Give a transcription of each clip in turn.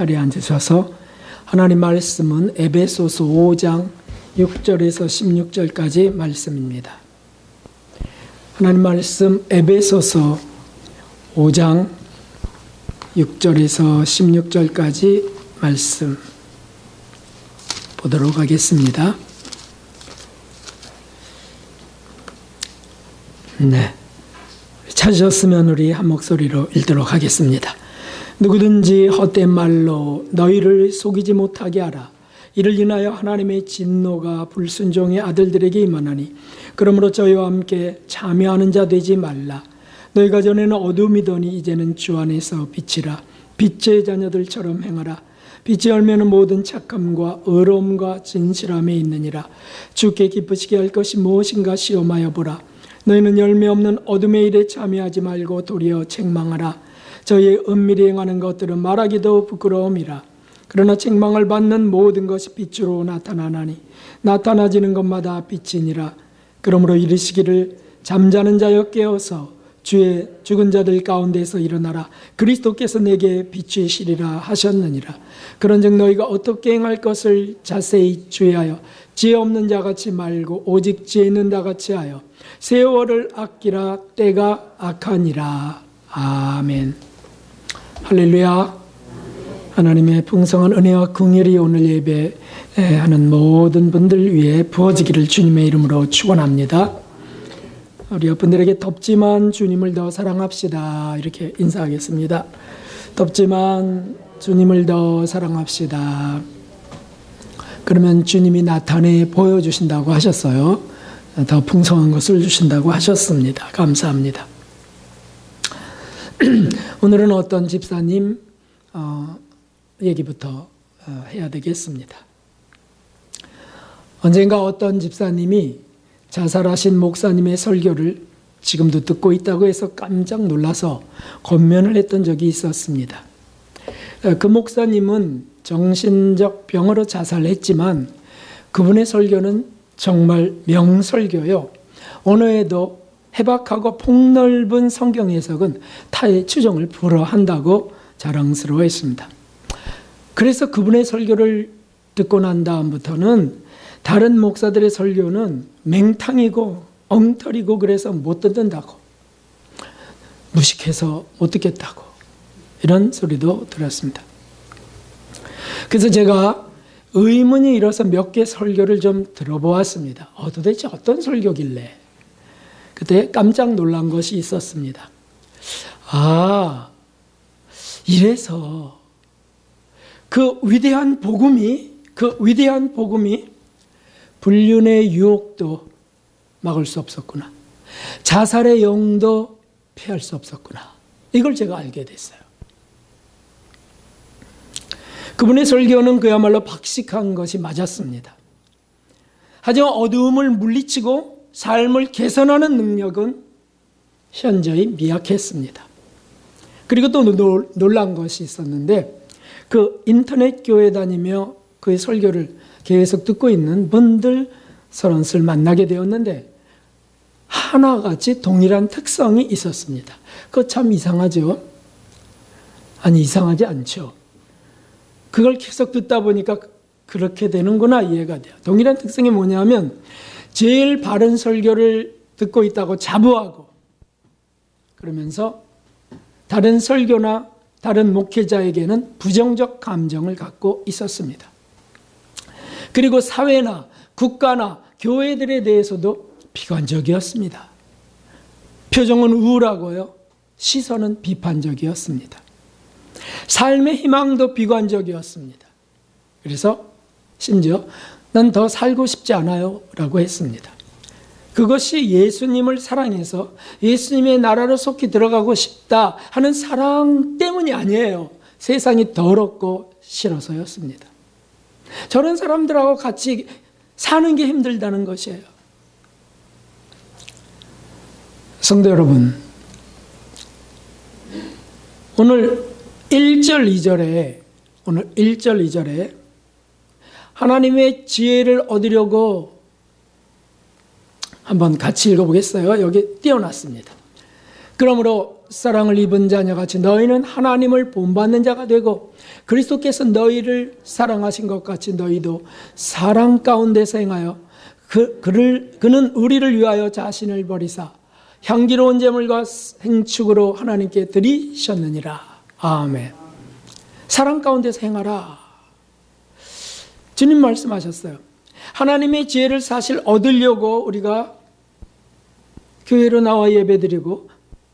자리에 앉으셔서 하나님 말씀은 에베소서 5장 6절에서 16절까지 말씀입니다. 하나님 말씀 에베소서 5장 6절에서 16절까지 말씀 보도록 하겠습니다. 네, 찾으셨으면 우리 한 목소리로 읽도록 하겠습니다. 누구든지 헛된 말로 너희를 속이지 못하게 하라. 이를 인하여 하나님의 진노가 불순종의 아들들에게 임하나니 그러므로 저희와 함께 참여하는 자 되지 말라. 너희가 전에는 어둠이더니 이제는 주 안에서 빛이라. 빛의 자녀들처럼 행하라. 빛의 열매는 모든 착함과 의로움과 진실함에 있느니라. 주께 기쁘시게 할 것이 무엇인가 시험하여 보라. 너희는 열매 없는 어둠의 일에 참여하지 말고 도리어 책망하라. 저희의 은밀히 행하는 것들은 말하기도 부끄러움이라. 그러나 책망을 받는 모든 것이 빛으로 나타나나니 나타나지는 것마다 빛이니라. 그러므로 이르시기를 잠자는 자여 깨어서 주의 죽은 자들 가운데서 일어나라. 그리스도께서 내게 빛이시리라 하셨느니라. 그런즉 너희가 어떻게 행할 것을 자세히 주의하여 지혜 없는 자같이 말고 오직 지혜 있는 자같이 하여 세월을 아끼라. 때가 악하니라. 아멘. 할렐루야. 하나님의 풍성한 은혜와 긍휼이 오늘 예배하는 모든 분들 위해 부어지기를 주님의 이름으로 축원합니다. 우리 옆분들에게 덥지만 주님을 더 사랑합시다 이렇게 인사하겠습니다. 덥지만 주님을 더 사랑합시다. 그러면 주님이 나타내 보여주신다고 하셨어요. 더 풍성한 것을 주신다고 하셨습니다. 감사합니다. 오늘은 어떤 집사님 얘기부터 해야 되겠습니다. 언젠가 어떤 집사님이 자살하신 목사님의 설교를 지금도 듣고 있다고 해서 깜짝 놀라서 권면을 했던 적이 있었습니다. 그 목사님은 정신적 병으로 자살했지만 그분의 설교는 정말 명설교요. 언어에도 해박하고 폭넓은 성경 해석은 타의 추종을 불허한다고 자랑스러워했습니다. 그래서 그분의 설교를 듣고 난 다음부터는 다른 목사들의 설교는 맹탕이고 엉터리고 그래서 못 듣는다고, 무식해서 못 듣겠다고 이런 소리도 들었습니다. 그래서 제가 의문이 일어서 몇 개 설교를 좀 들어보았습니다. 도대체 어떤 설교길래? 그때 깜짝 놀란 것이 있었습니다. 이래서 그 위대한 복음이 불륜의 유혹도 막을 수 없었구나. 자살의 영도 피할 수 없었구나. 이걸 제가 알게 됐어요. 그분의 설교는 그야말로 박식한 것이 맞았습니다. 하지만 어두움을 물리치고 삶을 개선하는 능력은 현저히 미약했습니다. 그리고 또 놀란 것이 있었는데 그 인터넷 교회 다니며 그의 설교를 계속 듣고 있는 분들 서른을 만나게 되었는데 하나같이 동일한 특성이 있었습니다. 그거 참 이상하죠? 아니, 이상하지 않죠. 그걸 계속 듣다 보니까 그렇게 되는구나 이해가 돼요. 동일한 특성이 뭐냐면 제일 바른 설교를 듣고 있다고 자부하고 그러면서 다른 설교나 다른 목회자에게는 부정적 감정을 갖고 있었습니다. 그리고 사회나 국가나 교회들에 대해서도 비관적이었습니다. 표정은 우울하고요. 시선은 비판적이었습니다. 삶의 희망도 비관적이었습니다. 그래서 심지어 난 더 살고 싶지 않아요 라고 했습니다. 그것이 예수님을 사랑해서 예수님의 나라로 속히 들어가고 싶다 하는 사랑 때문이 아니에요. 세상이 더럽고 싫어서였습니다. 저런 사람들하고 같이 사는 게 힘들다는 것이에요. 성도 여러분, 오늘 1절 2절에 하나님의 지혜를 얻으려고 한번 같이 읽어보겠어요. 여기 띄워놨습니다. 그러므로 첫사랑을 입은 자녀같이 너희는 하나님을 본받는 자가 되고 그리스도께서 너희를 사랑하신 것 같이 너희도 사랑 가운데서 행하여 그는 우리를 위하여 자신을 버리사 향기로운 제물과 행축으로 하나님께 드리셨느니라. 아멘. 사랑 가운데서 행하라. 주님 말씀하셨어요. 하나님의 지혜를 사실 얻으려고 우리가 교회로 나와 예배드리고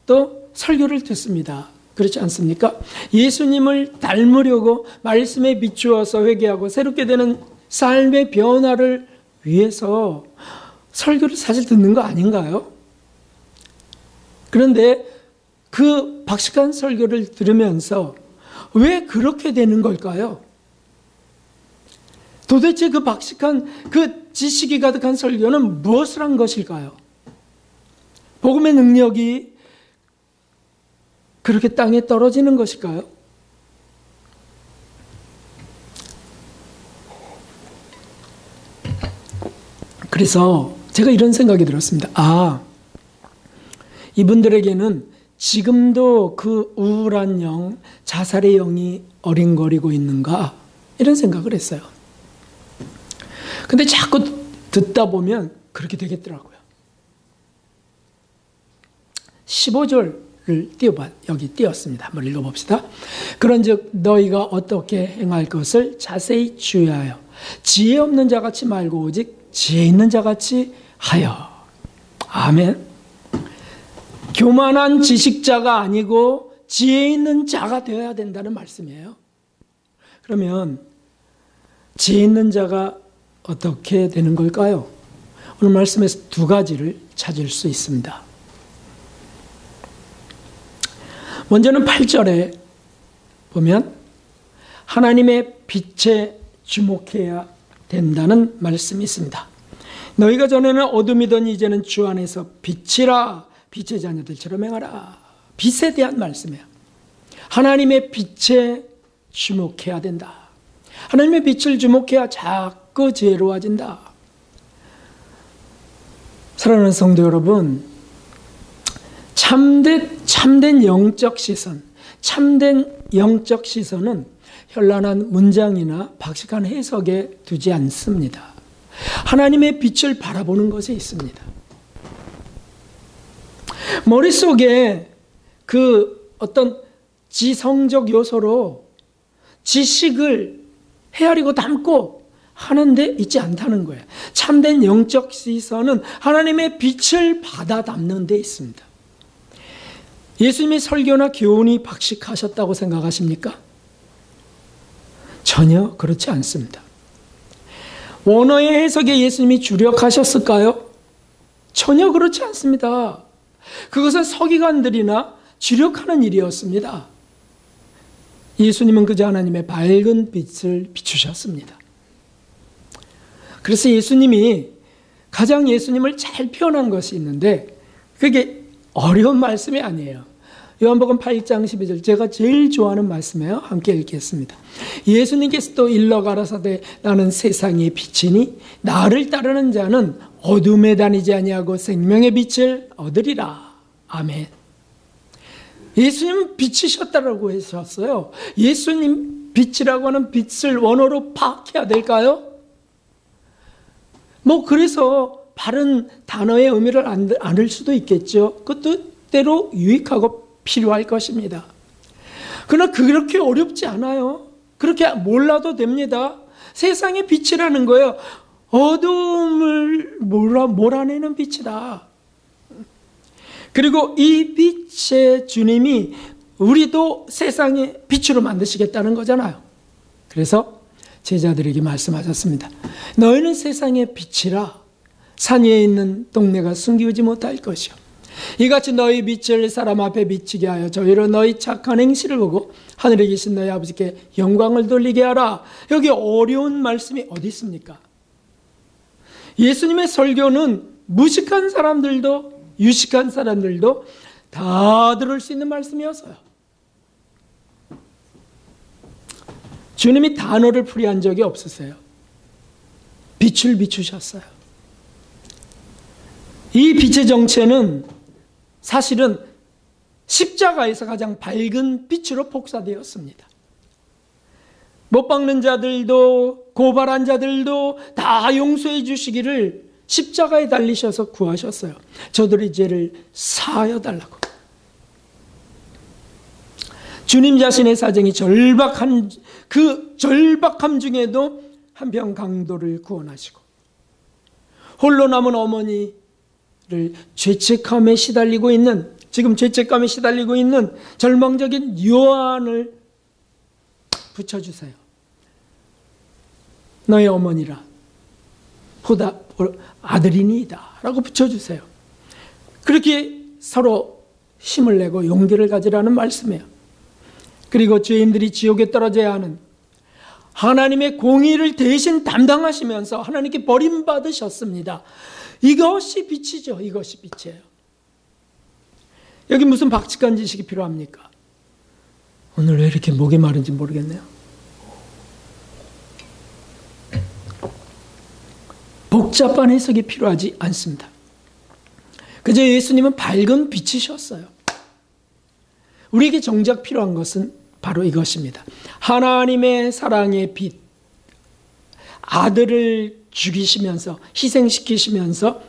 또 설교를 듣습니다. 그렇지 않습니까? 예수님을 닮으려고 말씀에 비추어서 회개하고 새롭게 되는 삶의 변화를 위해서 설교를 사실 듣는 거 아닌가요? 그런데 그 박식한 설교를 들으면서 왜 그렇게 되는 걸까요? 도대체 그 박식한 그 지식이 가득한 설교는 무엇을 한 것일까요? 복음의 능력이 그렇게 땅에 떨어지는 것일까요? 그래서 제가 이런 생각이 들었습니다. 이분들에게는 지금도 그 우울한 영, 자살의 영이 어린거리고 있는가? 이런 생각을 했어요. 근데 자꾸 듣다 보면 그렇게 되겠더라고요. 15절을 여기 띄었습니다. 한번 읽어봅시다. 그런즉 너희가 어떻게 행할 것을 자세히 주의하여 지혜 없는 자같이 말고 오직 지혜 있는 자같이 하여. 아멘. 교만한 지식자가 아니고 지혜 있는 자가 되어야 된다는 말씀이에요. 그러면 지혜 있는 자가 어떻게 되는 걸까요? 오늘 말씀에서 두 가지를 찾을 수 있습니다. 먼저는 8절에 보면 하나님의 빛에 주목해야 된다는 말씀이 있습니다. 너희가 전에는 어둠이더니 이제는 주 안에서 빛이라. 빛의 자녀들처럼 행하라. 빛에 대한 말씀이에요. 하나님의 빛에 주목해야 된다. 하나님의 빛을 주목해야 자꾸 지혜로워진다. 사랑하는 성도 여러분, 참된 영적 시선, 참된 영적 시선은 현란한 문장이나 박식한 해석에 두지 않습니다. 하나님의 빛을 바라보는 것에 있습니다. 머릿속에 그 어떤 지성적 요소로 지식을 헤아리고 담고 하는데 있지 않다는 거예요. 참된 영적 시선은 하나님의 빛을 받아 담는 데 있습니다. 예수님의 설교나 교훈이 박식하셨다고 생각하십니까? 전혀 그렇지 않습니다. 원어의 해석에 예수님이 주력하셨을까요? 전혀 그렇지 않습니다. 그것은 서기관들이나 주력하는 일이었습니다. 예수님은 그저 하나님의 밝은 빛을 비추셨습니다. 그래서 예수님이 가장 예수님을 잘 표현한 것이 있는데 그게 어려운 말씀이 아니에요. 요한복음 8장 12절 제가 제일 좋아하는 말씀이에요. 함께 읽겠습니다. 예수님께서 또 일러 가라사대 나는 세상의 빛이니 나를 따르는 자는 어둠에 다니지 아니하고 생명의 빛을 얻으리라. 아멘. 예수님은 빛이셨다라고 하셨어요. 예수님 빛이라고 하는 빛을 원어로 파악해야 될까요? 그래서 바른 단어의 의미를 안을 수도 있겠죠. 그 뜻대로 유익하고 필요할 것입니다. 그러나 그렇게 어렵지 않아요. 그렇게 몰라도 됩니다. 세상의 빛이라는 거예요. 어둠을 몰아내는 빛이다. 그리고 이 빛의 주님이 우리도 세상의 빛으로 만드시겠다는 거잖아요. 그래서 제자들에게 말씀하셨습니다. 너희는 세상의 빛이라. 산 위에 있는 동네가 숨기지 못할 것이요. 이같이 너희 빛을 사람 앞에 비치게 하여 저희로 너희 착한 행실을 보고 하늘에 계신 너희 아버지께 영광을 돌리게 하라. 여기 어려운 말씀이 어디 있습니까? 예수님의 설교는 무식한 사람들도 유식한 사람들도 다 들을 수 있는 말씀이었어요. 주님이 단어를 풀이한 적이 없으세요. 빛을 비추셨어요. 이 빛의 정체는 사실은 십자가에서 가장 밝은 빛으로 복사되었습니다. 못 박는 자들도 고발한 자들도 다 용서해 주시기를 십자가에 달리셔서 구하셨어요. 저들의 죄를 사하여 달라고. 주님 자신의 사정이 절박한 그 절박함 중에도 한평 강도를 구원하시고, 홀로 남은 어머니를 죄책감에 시달리고 있는, 지금 죄책감에 시달리고 있는 절망적인 요한을 붙여주세요. 너의 어머니라 보다 아들이니이다 라고 붙여주세요. 그렇게 서로 힘을 내고 용기를 가지라는 말씀이에요. 그리고 죄인들이 지옥에 떨어져야 하는 하나님의 공의를 대신 담당하시면서 하나님께 버림받으셨습니다. 이것이 빛이죠. 이것이 빛이에요. 여기 무슨 박직한 지식이 필요합니까? 오늘 왜 이렇게 목이 마른지 모르겠네요. 복잡한 해석이 필요하지 않습니다. 그저 예수님은 밝은 빛이셨어요. 우리에게 정작 필요한 것은 바로 이것입니다. 하나님의 사랑의 빛, 아들을 죽이시면서 희생시키시면서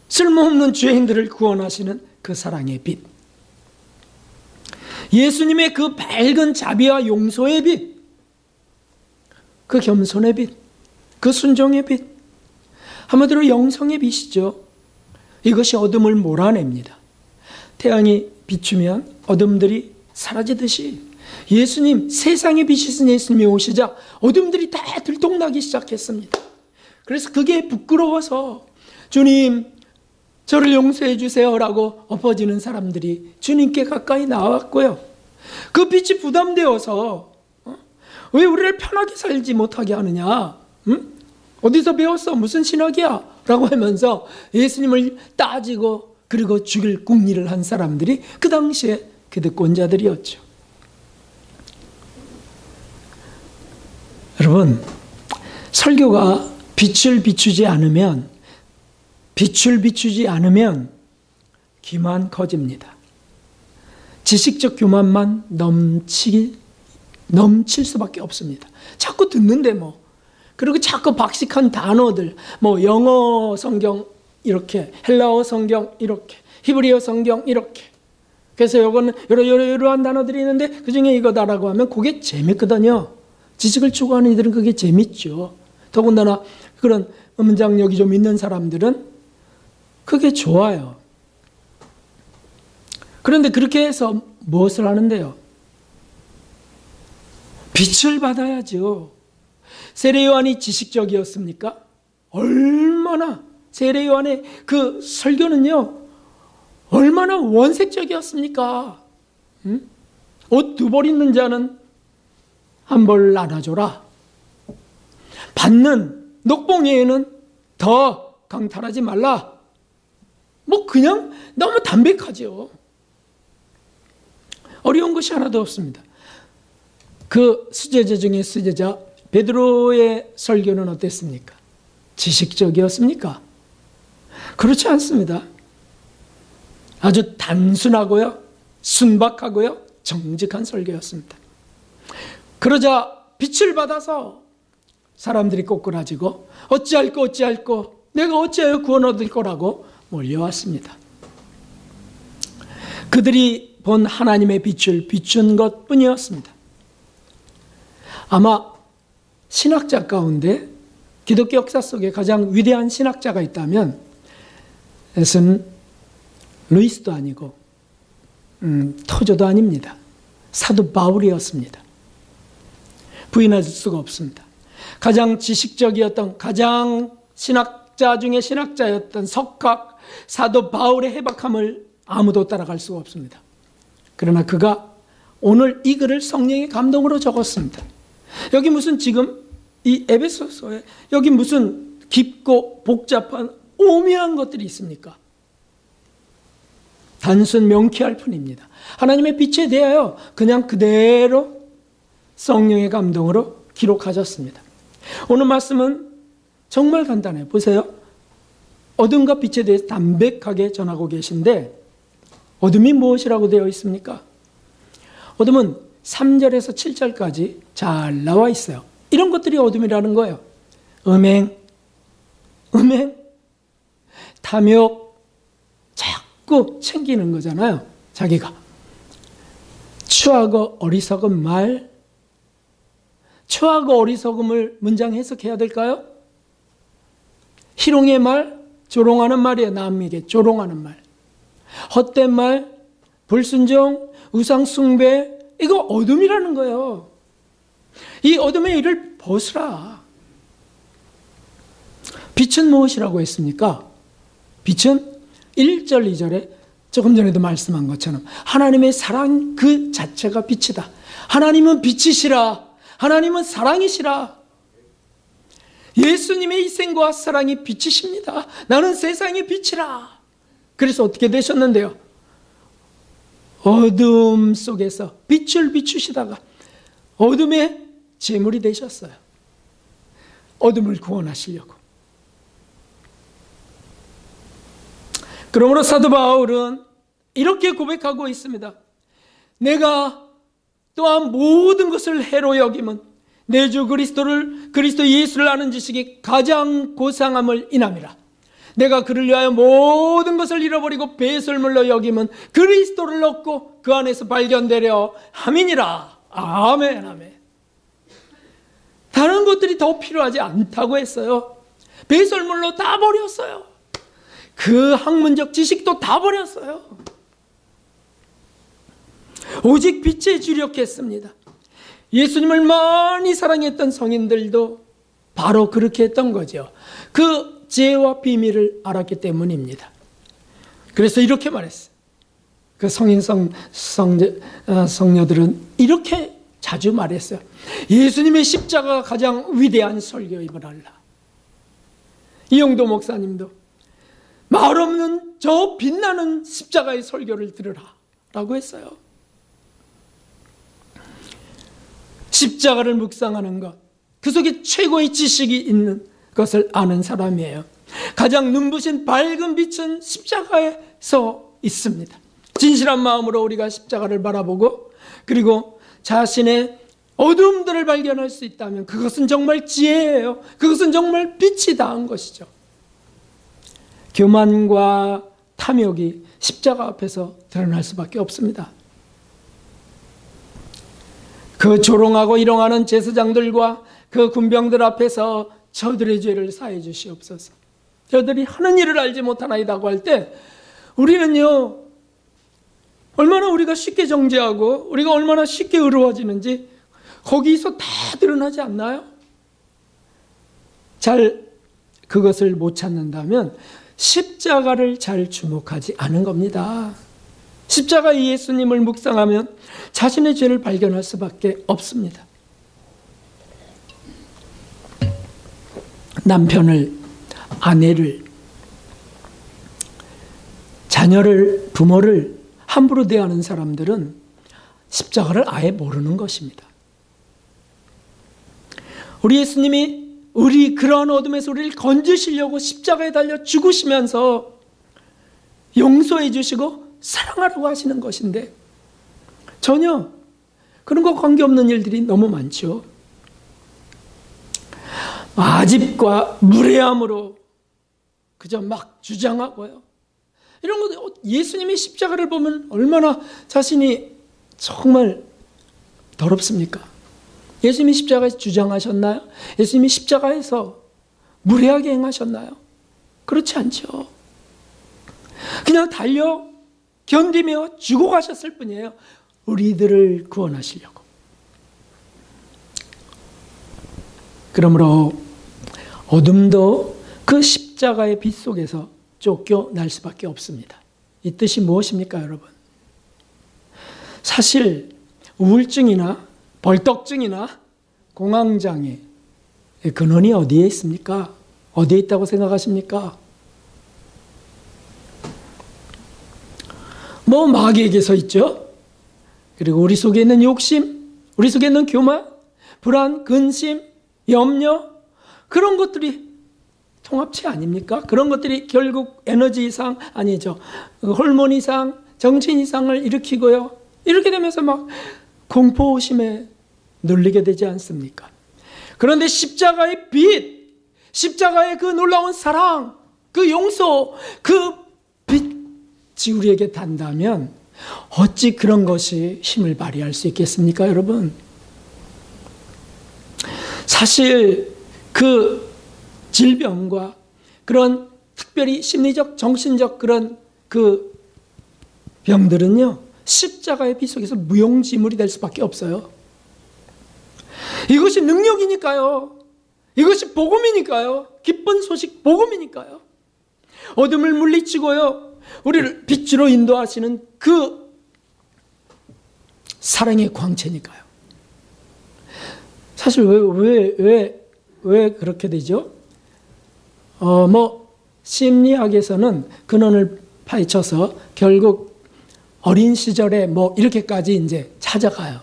쓸모없는 죄인들을 구원하시는 그 사랑의 빛, 예수님의 그 밝은 자비와 용서의 빛, 그 겸손의 빛, 그 순종의 빛, 한마디로 영성의 빛이죠. 이것이 어둠을 몰아냅니다. 태양이 비추면 어둠들이 사라지듯이 예수님, 세상의 빛이신 예수님이 오시자 어둠들이 다 들통나기 시작했습니다. 그래서 그게 부끄러워서 주님, 저를 용서해 주세요라고 엎어지는 사람들이 주님께 가까이 나왔고요. 그 빛이 부담되어서 왜 우리를 편하게 살지 못하게 하느냐? 어디서 배웠어? 무슨 신학이야? 라고 하면서 예수님을 따지고 그리고 죽일 궁리를 한 사람들이 그 당시에 기득권자들이었죠. 여러분, 설교가 빛을 비추지 않으면 기만 커집니다. 지식적 교만만 넘칠 수밖에 없습니다. 자꾸 듣는데 그리고 자꾸 박식한 단어들, 영어 성경 이렇게, 헬라어 성경 이렇게, 히브리어 성경 이렇게. 그래서 이거는 이러한 단어들이 있는데 그 중에 이거다라고 하면 그게 재밌거든요. 지식을 추구하는 이들은 그게 재밌죠. 더군다나 그런 문장력이 좀 있는 사람들은 그게 좋아요. 그런데 그렇게 해서 무엇을 하는데요? 빛을 받아야죠. 세례 요한이 지식적이었습니까? 얼마나 세례 요한의 그 설교는요, 얼마나 원색적이었습니까? 옷 2벌 있는 자는 1벌 나눠줘라. 받는 녹봉이에는 더 강탈하지 말라. 그냥 너무 담백하죠. 어려운 것이 하나도 없습니다. 그 수제자 중에 수제자 베드로의 설교는 어땠습니까? 지식적이었습니까? 그렇지 않습니다. 아주 단순하고요, 순박하고요, 정직한 설교였습니다. 그러자 빛을 받아서 사람들이 꼬꾸라지고 어찌할꼬 내가 어찌하여 구원 얻을 거라고 몰려왔습니다. 그들이 본 하나님의 빛을 비춘 것뿐이었습니다. 아마 신학자 가운데 기독교 역사 속에 가장 위대한 신학자가 있다면 에슨 루이스도 아니고 토저도 아닙니다. 사도 바울이었습니다. 부인할 수가 없습니다. 가장 지식적이었던, 가장 신학자 중에 신학자였던 석학 사도 바울의 해박함을 아무도 따라갈 수가 없습니다. 그러나 그가 오늘 이 글을 성령의 감동으로 적었습니다. 여기 무슨 지금 이 에베소서에 여기 무슨 깊고 복잡한 오묘한 것들이 있습니까? 단순 명쾌할 뿐입니다. 하나님의 빛에 대하여 그냥 그대로 성령의 감동으로 기록하셨습니다. 오늘 말씀은 정말 간단해요. 보세요. 어둠과 빛에 대해서 담백하게 전하고 계신데 어둠이 무엇이라고 되어 있습니까? 어둠은 3절에서 7절까지 잘 나와 있어요. 이런 것들이 어둠이라는 거예요. 음행, 탐욕, 자꾸 챙기는 거잖아요. 자기가. 추하고 어리석은 말, 추하고 어리석음을 문장 해석해야 될까요? 희롱의 말, 조롱하는 말이에요. 남에게 조롱하는 말. 헛된 말, 불순종, 우상 숭배, 이거 어둠이라는 거예요. 이 어둠의 일을 벗으라. 빛은 무엇이라고 했습니까? 빛은 1절, 2절에 조금 전에도 말씀한 것처럼 하나님의 사랑 그 자체가 빛이다. 하나님은 빛이시라. 하나님은 사랑이시라. 예수님의 희생과 사랑이 빛이십니다. 나는 세상의 빛이라. 그래서 어떻게 되셨는데요? 어둠 속에서 빛을 비추시다가 어둠의 제물이 되셨어요. 어둠을 구원하시려고. 그러므로 사도 바울은 이렇게 고백하고 있습니다. 내가 또한 모든 것을 해로 여김은 내 주 그리스도 예수를 아는 지식이 가장 고상함을 인함이라. 내가 그를 위하여 모든 것을 잃어버리고 배설물로 여김은 그리스도를 얻고 그 안에서 발견되려 함이니라. 아멘, 아멘. 다른 것들이 더 필요하지 않다고 했어요. 배설물로 다 버렸어요. 그 학문적 지식도 다 버렸어요. 오직 빛에 주력했습니다. 예수님을 많이 사랑했던 성인들도 바로 그렇게 했던 거죠. 그 지혜와 비밀을 알았기 때문입니다. 그래서 이렇게 말했어요. 그 성녀들은 이렇게 자주 말했어요. 예수님의 십자가가 가장 위대한 설교임을 알라. 이영도 목사님도 말 없는 저 빛나는 십자가의 설교를 들으라 라고 했어요. 십자가를 묵상하는 것, 그 속에 최고의 지식이 있는 것을 아는 사람이에요. 가장 눈부신 밝은 빛은 십자가에서 있습니다. 진실한 마음으로 우리가 십자가를 바라보고 그리고 자신의 어둠들을 발견할 수 있다면 그것은 정말 지혜예요. 그것은 정말 빛이 다한 것이죠. 교만과 탐욕이 십자가 앞에서 드러날 수밖에 없습니다. 그 조롱하고 일용하는 제사장들과 그 군병들 앞에서 저들의 죄를 사해 주시옵소서. 저들이 하는 일을 알지 못하나이다고 할 때 우리는요, 얼마나 우리가 쉽게 정죄하고 우리가 얼마나 쉽게 의로워지는지 거기서 다 드러나지 않나요? 잘 그것을 못 찾는다면 십자가를 잘 주목하지 않은 겁니다. 십자가의 예수님을 묵상하면 자신의 죄를 발견할 수밖에 없습니다. 남편을, 아내를, 자녀를, 부모를 함부로 대하는 사람들은 십자가를 아예 모르는 것입니다. 우리 예수님이 우리 그러한 어둠에서 우리를 건지시려고 십자가에 달려 죽으시면서 용서해 주시고 사랑하라고 하시는 것인데 전혀 그런 거 관계없는 일들이 너무 많죠. 아집과 무례함으로 그저 막 주장하고요. 이런 거 예수님의 십자가를 보면 얼마나 자신이 정말 더럽습니까? 예수님이 십자가에서 주장하셨나요? 예수님이 십자가에서 무례하게 행하셨나요? 그렇지 않죠. 그냥 달려 견디며 죽어가셨을 뿐이에요. 우리들을 구원하시려고. 그러므로 어둠도 그 십자가의 빛 속에서 쫓겨날 수밖에 없습니다. 이 뜻이 무엇입니까, 여러분? 사실 우울증이나 벌떡증이나 공황장애 근원이 어디에 있습니까? 어디에 있다고 생각하십니까? 뭐 마귀에게서 있죠. 그리고 우리 속에 있는 욕심, 우리 속에 있는 교만, 불안, 근심, 염려, 그런 것들이 통합체 아닙니까? 그런 것들이 결국 에너지 이상, 아니죠, 호르몬 이상, 정신 이상을 일으키고요. 이렇게 되면서 막 공포심에 눌리게 되지 않습니까? 그런데 십자가의 빛, 십자가의 그 놀라운 사랑, 그 용서, 그 빛이 우리에게 닿는다면 어찌 그런 것이 힘을 발휘할 수 있겠습니까, 여러분? 사실 그 질병과 그런 특별히 심리적, 정신적 그런 그 병들은요, 십자가의 빛 속에서 무용지물이 될 수밖에 없어요. 이것이 능력이니까요. 이것이 복음이니까요. 기쁜 소식 복음이니까요. 어둠을 물리치고요, 우리를 빛으로 인도하시는 그 사랑의 광채니까요. 사실 왜 그렇게 되죠? 심리학에서는 근원을 파헤쳐서 결국 어린 시절에 이렇게까지 이제 찾아가요.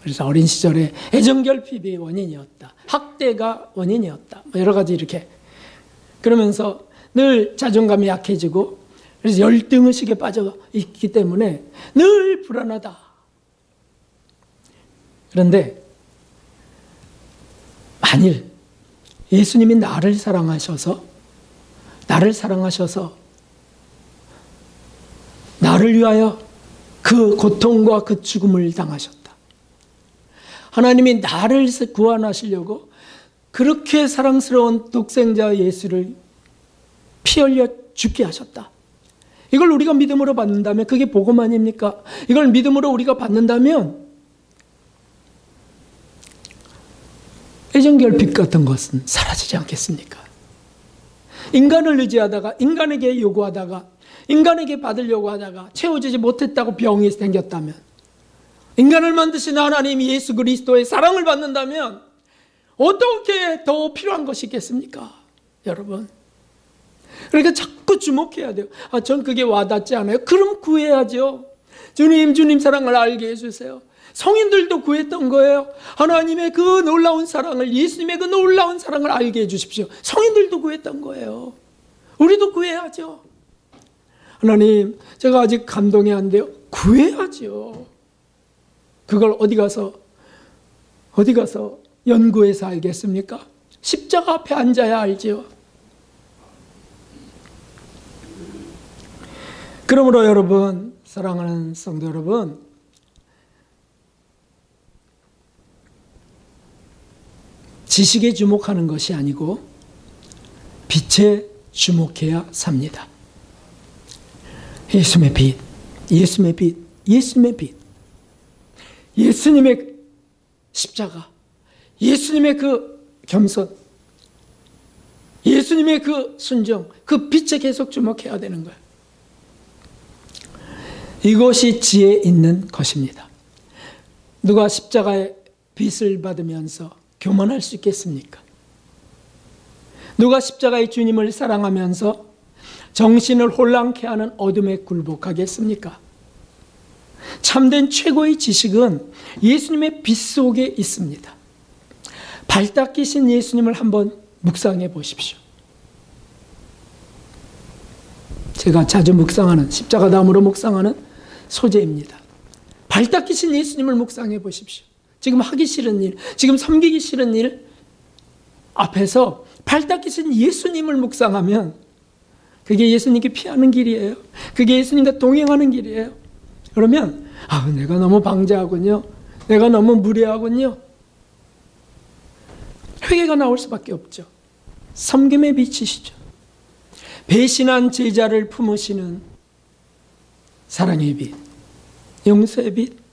그래서 어린 시절에 애정결핍이 원인이었다, 학대가 원인이었다, 여러 가지 이렇게 그러면서 늘 자존감이 약해지고, 그래서 열등의식에 빠져 있기 때문에 늘 불안하다. 그런데 만일 예수님이 나를 사랑하셔서 나를 위하여 그 고통과 그 죽음을 당하셨다. 하나님이 나를 구원하시려고 그렇게 사랑스러운 독생자 예수를 피 흘려 죽게 하셨다. 이걸 우리가 믿음으로 받는다면 그게 복음 아닙니까? 이걸 믿음으로 우리가 받는다면 애정결핍 같은 것은 사라지지 않겠습니까? 인간을 의지하다가, 인간에게 요구하다가, 인간에게 받으려고 하다가 채워지지 못했다고 병이 생겼다면, 인간을 만드신 하나님 예수 그리스도의 사랑을 받는다면 어떻게 더 필요한 것이 있겠습니까, 여러분? 그러니까 자꾸 주목해야 돼요. 전 그게 와닿지 않아요. 그럼 구해야죠. 주님 사랑을 알게 해주세요. 성인들도 구했던 거예요. 하나님의 그 놀라운 사랑을, 예수님의 그 놀라운 사랑을 알게 해주십시오. 성인들도 구했던 거예요. 우리도 구해야죠. 하나님, 제가 아직 감동이 안 돼요. 구해야죠. 그걸 어디 가서 연구해서 알겠습니까? 십자가 앞에 앉아야 알지요. 그러므로 여러분, 사랑하는 성도 여러분, 지식에 주목하는 것이 아니고 빛에 주목해야 삽니다. 예수님의 빛, 예수님의 빛, 예수님의 빛, 예수님의 십자가, 예수님의 그 겸손, 예수님의 그 순종, 그 빛에 계속 주목해야 되는 거예요. 이것이 지혜 있는 것입니다. 누가 십자가의 빛을 받으면서 교만할 수 있겠습니까? 누가 십자가의 주님을 사랑하면서 정신을 혼란케 하는 어둠에 굴복하겠습니까? 참된 최고의 지식은 예수님의 빛 속에 있습니다. 발닦이신 예수님을 한번 묵상해 보십시오. 제가 자주 묵상하는, 십자가 다음으로 묵상하는 소재입니다. 발닦이신 예수님을 묵상해 보십시오. 지금 하기 싫은 일, 지금 섬기기 싫은 일 앞에서 발닦이신 예수님을 묵상하면 그게 예수님께 피하는 길이에요. 그게 예수님과 동행하는 길이에요. 그러면 내가 너무 방자하군요. 내가 너무 무례하군요. 회개가 나올 수밖에 없죠. 섬김의 빛이시죠. 배신한 제자를 품으시는 사랑의 빛, 용서의 빛.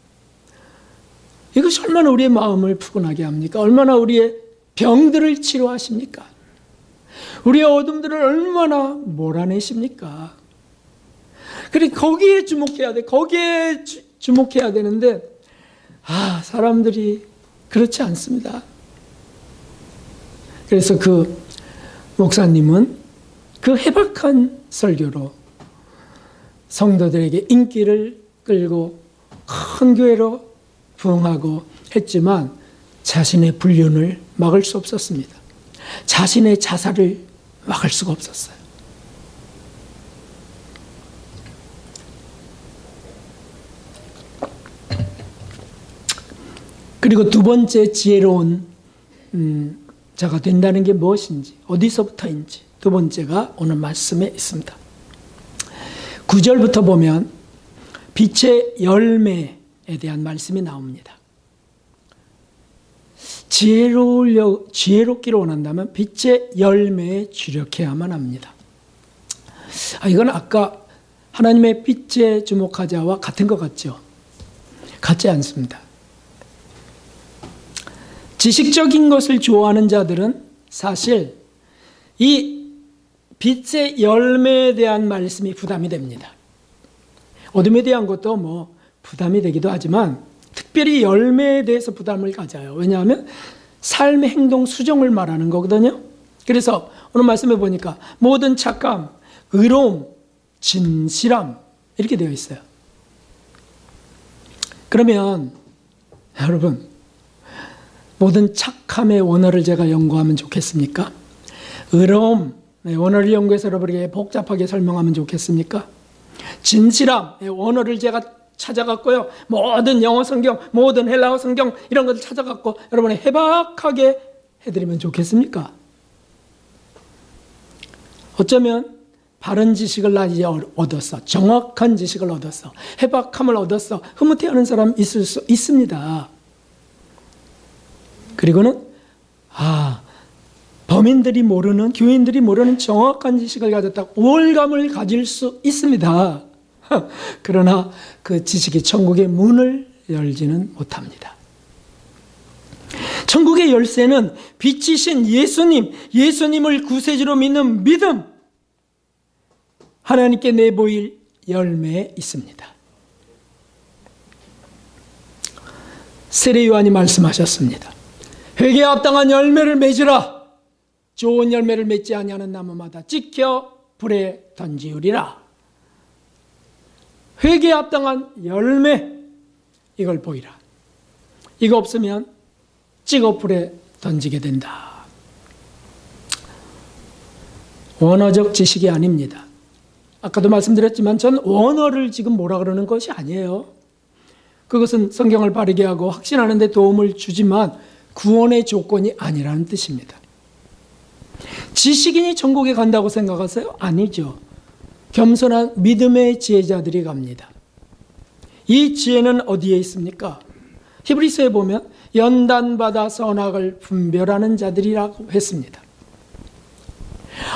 이것이 얼마나 우리의 마음을 푸근하게 합니까? 얼마나 우리의 병들을 치료하십니까? 우리의 어둠들을 얼마나 몰아내십니까? 그러니까 거기에 주목해야 돼. 거기에 주목해야 되는데 사람들이 그렇지 않습니다. 그래서 그 목사님은 그 해박한 설교로 성도들에게 인기를 끌고 큰 교회로 부흥하고 했지만 자신의 불륜을 막을 수 없었습니다. 자신의 자살을 막을 수가 없었어요. 그리고 두 번째 지혜로운 자가 된다는 게 무엇인지, 어디서부터인지 두 번째가 오늘 말씀에 있습니다. 9절부터 보면 빛의 열매에 대한 말씀이 나옵니다. 지혜롭기를 원한다면 빛의 열매에 주력해야만 합니다. 이건 아까 하나님의 빛에 주목하자와 같은 것 같죠? 같지 않습니다. 지식적인 것을 좋아하는 자들은 사실 이 빛의 열매에 대한 말씀이 부담이 됩니다. 어둠에 대한 것도 뭐 부담이 되기도 하지만 특별히 열매에 대해서 부담을 가져요. 왜냐하면 삶의 행동 수정을 말하는 거거든요. 그래서 오늘 말씀해 보니까 모든 착감, 의로움, 진실함 이렇게 되어 있어요. 그러면 여러분, 모든 착함의 원어를 제가 연구하면 좋겠습니까? 의로움, 원어를 연구해서 여러분에게 복잡하게 설명하면 좋겠습니까? 진실함, 원어를 제가 찾아갔고요. 모든 영어 성경, 모든 헬라어 성경 이런 것을 찾아갔고 여러분이 해박하게 해드리면 좋겠습니까? 어쩌면 바른 지식을 나 이제 얻었어. 정확한 지식을 얻었어. 해박함을 얻었어. 흐뭇해하는 사람 있을 수 있습니다. 그리고는 범인들이 모르는, 교인들이 모르는 정확한 지식을 가졌다. 우월감을 가질 수 있습니다. 그러나 그 지식이 천국의 문을 열지는 못합니다. 천국의 열쇠는 빛이신 예수님을 구세주로 믿는 믿음, 하나님께 내보일 열매에 있습니다. 세례 요한이 말씀하셨습니다. 회개에 합당한 열매를 맺으라. 좋은 열매를 맺지 아니하는 나무마다 찍혀 불에 던지우리라. 회개에 합당한 열매, 이걸 보이라. 이거 없으면 찍어 불에 던지게 된다. 원어적 지식이 아닙니다. 아까도 말씀드렸지만 전 원어를 지금 뭐라 그러는 것이 아니에요. 그것은 성경을 바르게 하고 확신하는 데 도움을 주지만 구원의 조건이 아니라는 뜻입니다. 지식인이 천국에 간다고 생각하세요? 아니죠. 겸손한 믿음의 지혜자들이 갑니다. 이 지혜는 어디에 있습니까? 히브리서에 보면 연단받아 선악을 분별하는 자들이라고 했습니다.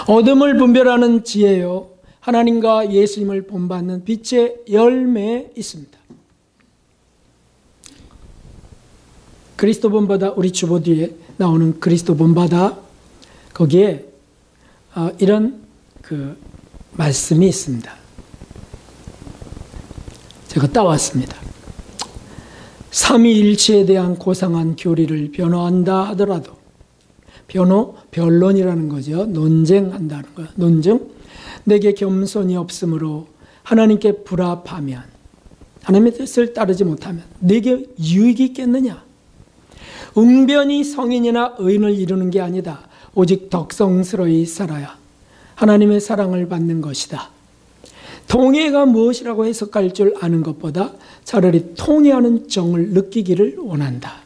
어둠을 분별하는 지혜요, 하나님과 예수님을 본받는 빛의 열매에 있습니다. 그리스도 본받아, 우리 주보 뒤에 나오는 그리스도 본받아, 거기에 이런 말씀이 있습니다. 제가 따왔습니다. 삼위일체에 대한 고상한 교리를 변호한다 하더라도, 변론이라는 거죠. 논쟁한다는 거예요. 논쟁. 내게 겸손이 없으므로 하나님께 불합하면, 하나님의 뜻을 따르지 못하면 내게 유익이 있겠느냐? 웅변이 성인이나 의인을 이루는 게 아니다. 오직 덕성스러이 살아야 하나님의 사랑을 받는 것이다. 통회가 무엇이라고 해석할 줄 아는 것보다 차라리 통회하는 정을 느끼기를 원한다.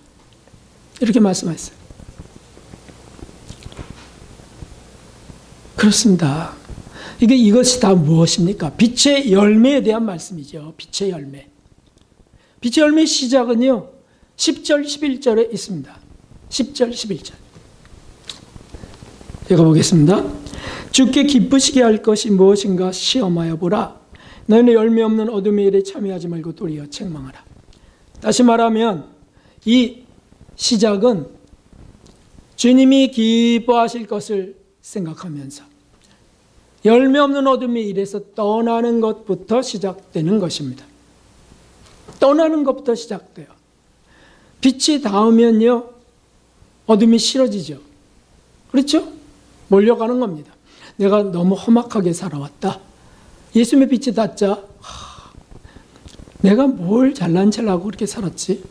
이렇게 말씀하셨어요. 그렇습니다. 이것이 다 무엇입니까? 빛의 열매에 대한 말씀이죠. 빛의 열매. 빛의 열매의 시작은요, 10절, 11절에 있습니다. 10절, 11절. 읽어보겠습니다. 주께 기쁘시게 할 것이 무엇인가 시험하여 보라. 너희는 열매 없는 어둠의 일에 참여하지 말고 도리어 책망하라. 다시 말하면 이 시작은 주님이 기뻐하실 것을 생각하면서 열매 없는 어둠의 일에서 떠나는 것부터 시작되는 것입니다. 떠나는 것부터 시작돼요. 빛이 닿으면요, 어둠이 싫어지죠. 그렇죠? 몰려가는 겁니다. 내가 너무 험악하게 살아왔다. 예수님의 빛이 닿자, 내가 뭘 잘난 체를 하고 그렇게 살았지?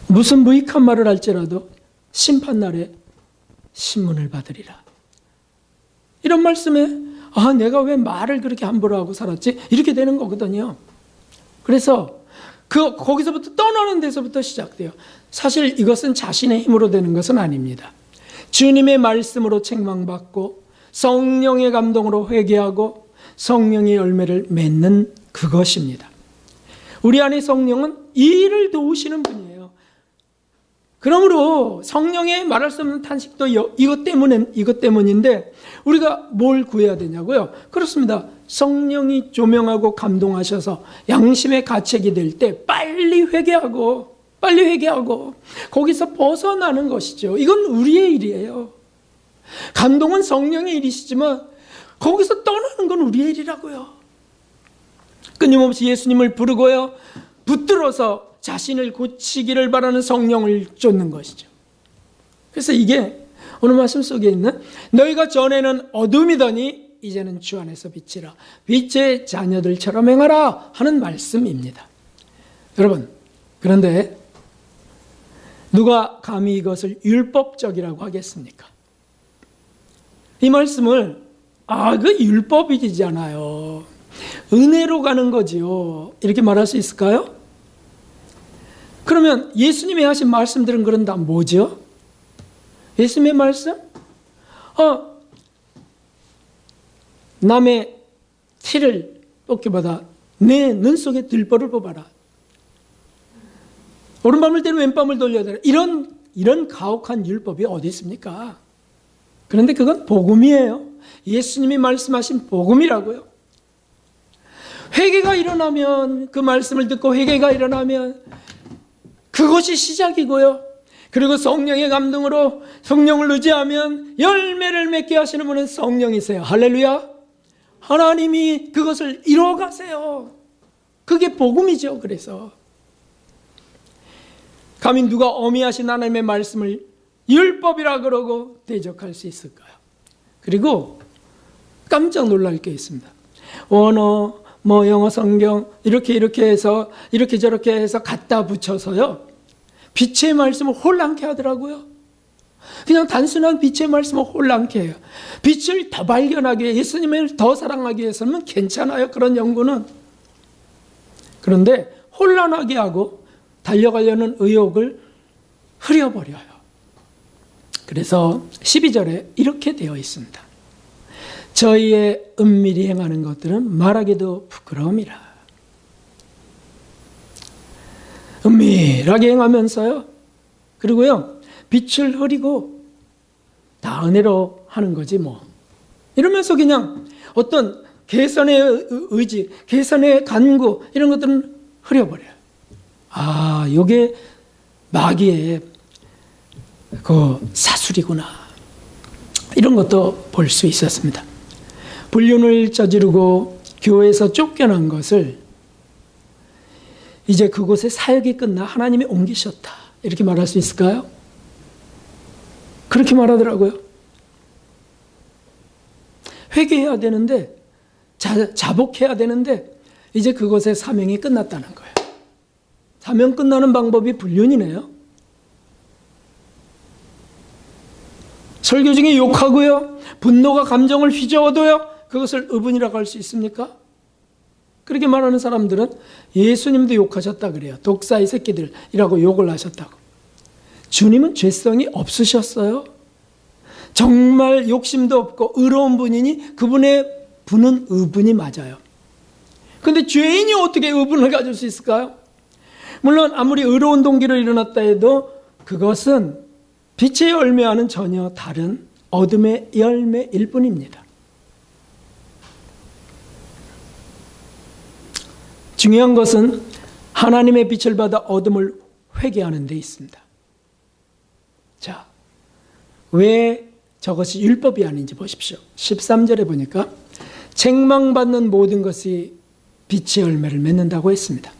무슨 무익한 말을 할지라도 심판날에 신문을 받으리라. 이런 말씀에 내가 왜 말을 그렇게 함부로 하고 살았지? 이렇게 되는 거거든요. 그래서 거기서부터 떠나는 데서부터 시작돼요. 사실 이것은 자신의 힘으로 되는 것은 아닙니다. 주님의 말씀으로 책망받고 성령의 감동으로 회개하고 성령의 열매를 맺는 그것입니다. 우리 안에 성령은 이 일을 도우시는 분이에요. 그러므로 성령의 말할 수 없는 탄식도 이것 때문인데 우리가 뭘 구해야 되냐고요? 그렇습니다. 성령이 조명하고 감동하셔서 양심의 가책이 될 때 빨리 회개하고 거기서 벗어나는 것이죠. 이건 우리의 일이에요. 감동은 성령의 일이시지만 거기서 떠나는 건 우리의 일이라고요. 끊임없이 예수님을 부르고요, 붙들어서 자신을 고치기를 바라는 성령을 쫓는 것이죠. 그래서 이게 오늘 말씀 속에 있는 너희가 전에는 어둠이더니 이제는 주 안에서 빛이라, 빛의 자녀들처럼 행하라 하는 말씀입니다. 여러분, 그런데 누가 감히 이것을 율법적이라고 하겠습니까? 이 말씀을 그 율법이잖아요, 은혜로 가는 거지요, 이렇게 말할 수 있을까요? 그러면 예수님이 하신 말씀들은 그런 다 뭐죠? 예수님의 말씀? 남의 티를 뽑기 받아 내 눈 속에 들보를 뽑아라. 오른밤을 때는 왼밤을 돌려야 되라. 이런 가혹한 율법이 어디 있습니까? 그런데 그건 복음이에요. 예수님이 말씀하신 복음이라고요. 회개가 일어나면, 그 말씀을 듣고 회개가 일어나면 그것이 시작이고요. 그리고 성령의 감동으로 성령을 의지하면 열매를 맺게 하시는 분은 성령이세요. 할렐루야. 하나님이 그것을 이루어 가세요. 그게 복음이죠. 그래서 감히 누가 어미하신 하나님의 말씀을 율법이라 그러고 대적할 수 있을까요? 그리고 깜짝 놀랄 게 있습니다. 원어, 영어 성경 이렇게 해서 이렇게 저렇게 해서 갖다 붙여서요, 빛의 말씀을 혼란케 하더라고요. 그냥 단순한 빛의 말씀을 혼란케 해요. 빛을 더 발견하기 위해, 예수님을 더 사랑하기 위해서는 괜찮아요, 그런 연구는. 그런데 혼란하게 하고 달려가려는 의욕을 흐려버려요. 그래서 12절에 이렇게 되어 있습니다. 저희의 은밀히 행하는 것들은 말하기도 부끄러움이라. 은밀하게 행하면서요, 그리고요, 빛을 흐리고 다 은혜로 하는 거지 뭐, 이러면서 그냥 어떤 개선의 의지, 개선의 간구, 이런 것들은 흐려버려요. 이게 마귀의 그 사술이구나, 이런 것도 볼 수 있었습니다. 불륜을 저지르고 교회에서 쫓겨난 것을 이제 그곳에 사역이 끝나 하나님이 옮기셨다, 이렇게 말할 수 있을까요? 그렇게 말하더라고요. 회개해야 되는데, 자복해야 되는데 이제 그곳의 사명이 끝났다는 거예요. 사명 끝나는 방법이 불륜이네요. 설교 중에 욕하고요, 분노가 감정을 휘저어도요, 그것을 의분이라고 할 수 있습니까? 그렇게 말하는 사람들은 예수님도 욕하셨다 그래요. 독사의 새끼들이라고 욕을 하셨다고. 주님은 죄성이 없으셨어요. 정말 욕심도 없고 의로운 분이니 그분의 분은 의분이 맞아요. 그런데 죄인이 어떻게 의분을 가질 수 있을까요? 물론 아무리 의로운 동기로 일어났다 해도 그것은 빛의 열매와는 전혀 다른 어둠의 열매일 뿐입니다. 중요한 것은 하나님의 빛을 받아 어둠을 회개하는 데 있습니다. 자, 왜 저것이 율법이 아닌지 보십시오. 13절에 보니까 책망받는 모든 것이 빛의 열매를 맺는다고 했습니다.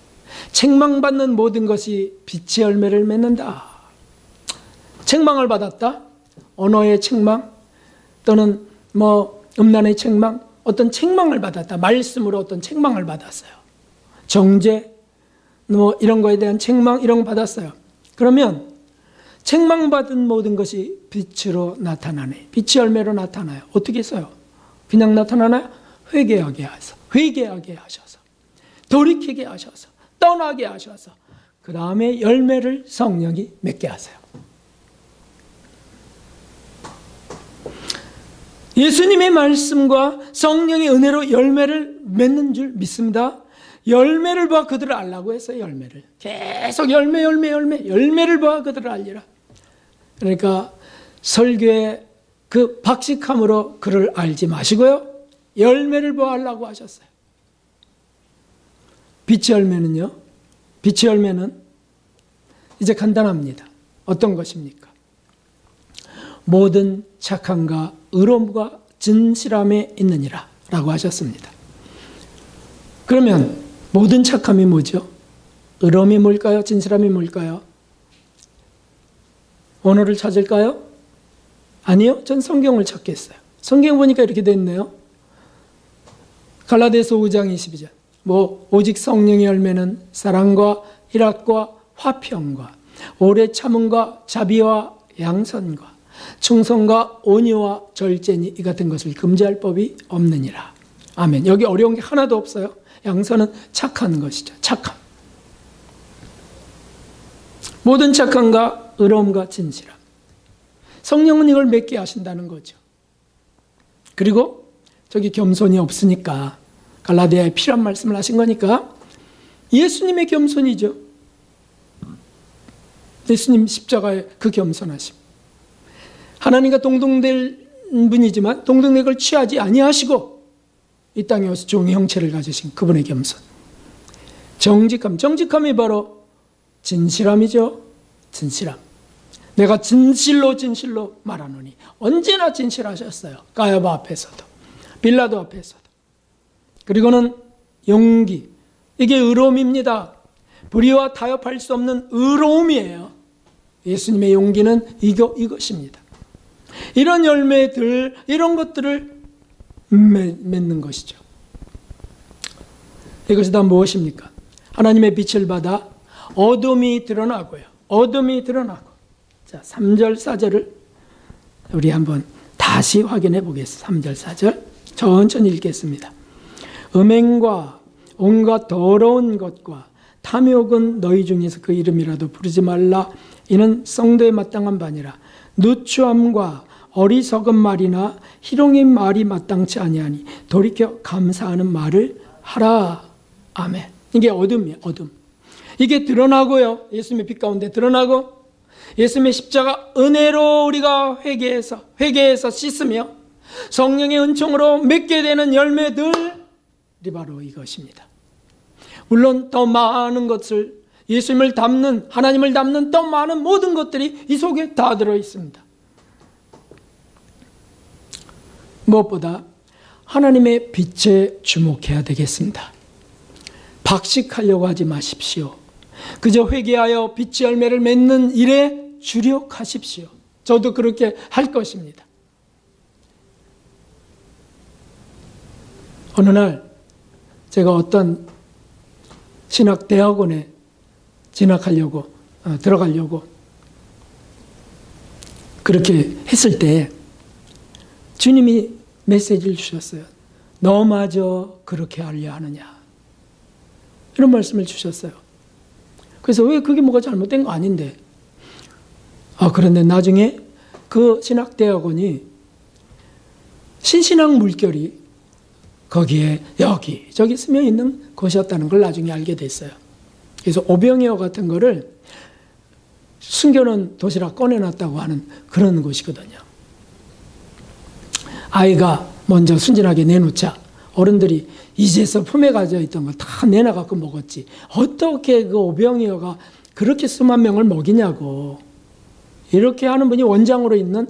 책망받는 모든 것이 빛의 열매를 맺는다. 책망을 받았다? 언어의 책망, 또는 음란의 책망, 어떤 책망을 받았다. 말씀으로 어떤 책망을 받았어요. 정죄, 이런 거에 대한 책망, 이런 거 받았어요. 그러면 책망받은 모든 것이 빛으로 나타나네. 빛의 열매로 나타나요. 어떻게 써요? 그냥 나타나나요? 회개하게 하셔서, 돌이키게 하셔서, 떠나게 하셔서 그 다음에 열매를 성령이 맺게 하세요. 예수님의 말씀과 성령의 은혜로 열매를 맺는 줄 믿습니다. 열매를 봐 그들을 알라고 했어요. 열매를 계속 열매를 봐 그들을 알리라. 그러니까 설교의 그 박식함으로 그를 알지 마시고요, 열매를 봐 알라고 하셨어요. 빛의 열매는요, 빛의 열매는 이제 간단합니다. 어떤 것입니까? 모든 착함과 의로움과 진실함에 있느니라 라고 하셨습니다. 그러면 모든 착함이 뭐죠? 의로움이 뭘까요? 진실함이 뭘까요? 언어를 찾을까요? 아니요, 전 성경을 찾겠어요. 성경 보니까 이렇게 돼 있네요. 갈라디아서 5장 22절. 오직 성령의 열매는 사랑과 희락과 화평과 오래 참음과 자비와 양선과 충성과 온유와 절제니 이 같은 것을 금지할 법이 없느니라. 아멘. 여기 어려운 게 하나도 없어요. 양선은 착한 것이죠. 착함. 모든 착함과 의로움과 진실함. 성령은 이걸 맺게 하신다는 거죠. 그리고 저기 겸손이 없으니까 갈라디아에 필요한 말씀을 하신 거니까 예수님의 겸손이죠. 예수님 십자가의 그 겸손하심. 하나님과 동등될 분이지만 동등된 걸 취하지 아니하시고 이 땅에 와서 종의 형체를 가지신 그분의 겸손. 정직함이 바로 진실함이죠. 진실함. 내가 진실로 말하노니. 언제나 진실하셨어요. 가야바 앞에서도 빌라도 앞에서도. 그리고는 용기. 이게 의로움입니다. 불의와 타협할 수 없는 의로움이에요. 예수님의 용기는 이것입니다. 이런 열매들, 이런 것들을 맺는 것이죠. 이것이 다 무엇입니까? 하나님의 빛을 받아 어둠이 드러나고요. 어둠이 드러나고. 자, 3절, 4절을 우리 한번 다시 확인해 보겠습니다. 3절, 4절. 천천히 읽겠습니다. 음행과 온갖 더러운 것과 탐욕은 너희 중에서 그 이름이라도 부르지 말라. 이는 성도에 마땅한 바니라. 누추함과 어리석은 말이나 희롱인 말이 마땅치 아니하니 돌이켜 감사하는 말을 하라. 아멘. 이게 어둠이에요. 어둠. 이게 드러나고요. 예수님의 빛 가운데 드러나고 예수님의 십자가 은혜로 우리가 회개해서 씻으며 성령의 은총으로 맺게 되는 열매들이 바로 이것입니다. 물론 더 많은 것을 예수님을 담는, 하나님을 담는 더 많은 모든 것들이 이 속에 다 들어 있습니다. 무엇보다 하나님의 빛에 주목해야 되겠습니다. 박식하려고 하지 마십시오. 그저 회개하여 빛의 열매를 맺는 일에 주력하십시오. 저도 그렇게 할 것입니다. 어느 날 제가 어떤 신학대학원에 들어가려고 그렇게 했을 때 주님이 메시지를 주셨어요. 너마저 그렇게 하려 하느냐. 이런 말씀을 주셨어요. 그래서 왜 그게 뭐가 잘못된 거 아닌데. 그런데 나중에 그 신학대학원이 신신학 물결이 거기에 여기저기 스며 있는 곳이었다는 걸 나중에 알게 됐어요. 그래서 오병이어 같은 거를 숨겨놓은 도시락 꺼내놨다고 하는 그런 곳이거든요. 아이가 먼저 순진하게 내놓자 어른들이 이제서 품에 가져 있던 걸 다 내놔갖고 먹었지. 어떻게 그 오병이어가 그렇게 수만 명을 먹이냐고. 이렇게 하는 분이 원장으로 있는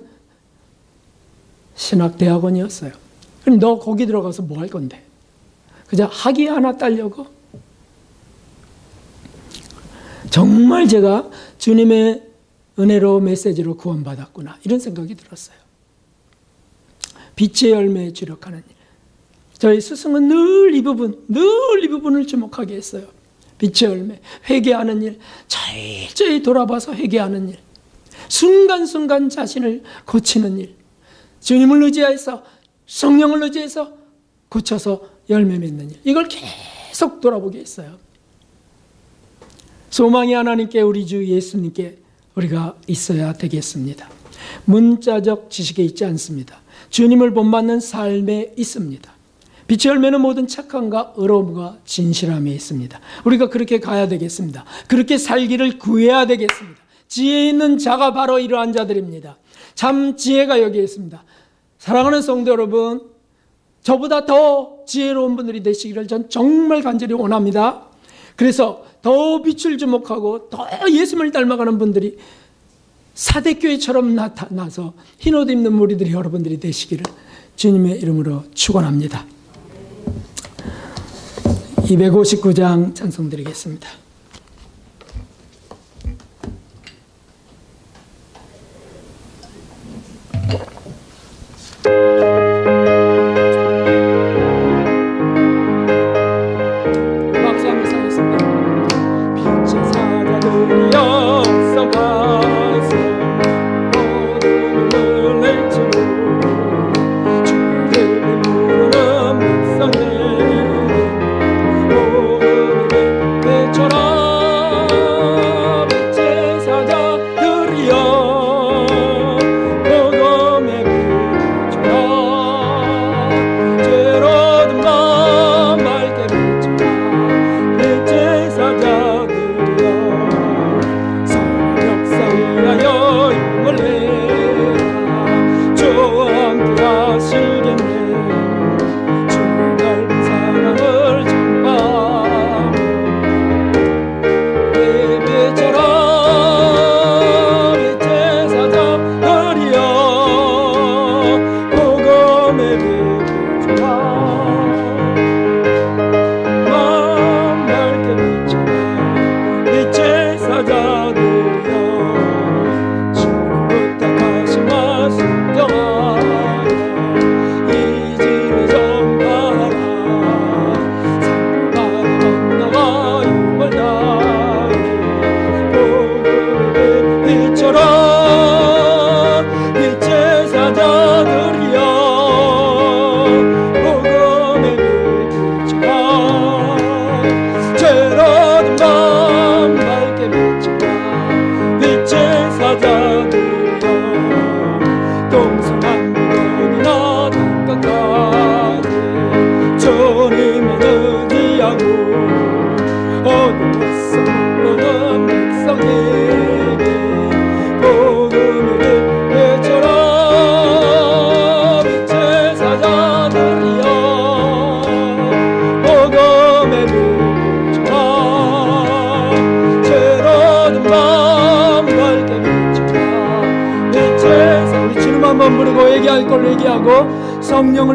신학대학원이었어요. 그럼 너 거기 들어가서 뭐 할 건데? 그저 학위 하나 따려고? 정말 제가 주님의 은혜로 메시지로 구원받았구나. 이런 생각이 들었어요. 빛의 열매에 주력하는 일. 저희 스승은 늘 이 부분을 주목하게 했어요. 빛의 열매, 회개하는 일, 철저히 돌아봐서 회개하는 일, 순간순간 자신을 고치는 일, 주님을 의지해서 성령을 의지해서 고쳐서 열매 맺는 일, 이걸 계속 돌아보게 했어요. 소망이 하나님께, 우리 주 예수님께 우리가 있어야 되겠습니다. 문자적 지식에 있지 않습니다. 주님을 본받는 삶에 있습니다. 빛의 열매는 모든 착함과 의로움과 진실함에 있습니다. 우리가 그렇게 가야 되겠습니다. 그렇게 살기를 구해야 되겠습니다. 지혜 있는 자가 바로 이러한 자들입니다. 참 지혜가 여기에 있습니다. 사랑하는 성도 여러분, 저보다 더 지혜로운 분들이 되시기를 전 정말 간절히 원합니다. 그래서 더 빛을 주목하고 더 예수님을 닮아가는 분들이 사대교회처럼 나타나서 흰옷 입는 무리들이 여러분들이 되시기를 주님의 이름으로 축원합니다. 259장 찬송 드리겠습니다. 박수 한번 하겠습니다. 빛의 사자들이 앞서가서 어둠을 내치고 주를 부르는 백성들 배처럼 빛의 사자들이여 복음의 빛으라 죄로 든 밤 밝게 비춰라 빛의 사자들이여 선한 역사 위하여 힘을 내라 주와 함께 하시겠네 주의 넓은 사랑을 전파하며 빛처럼 빛의 사자들이여 복음의 빛으라 맘 밝게 비춰라 빛의 사자들이여 주님 부탁하신 말씀 정하여 이 진리 전파하라 산마다 건너가 힘을 다해 복음의 빛처럼 빛의 사자들이여 복음의 빛처럼 죄로 든 밤 밝게 비춰라 빛의 사자들이여 동서남북 어디나 땅끝까지 주님만 의지하고 어둠에서 눈보는 백성에게 복음의 빛처럼 빛의 사자들이여 복음의 빛처럼 죄로 든 밤 밝게 비춰라 빛의 사 우리 주님 한번 부르고 얘기할 걸로 얘기하고 성령을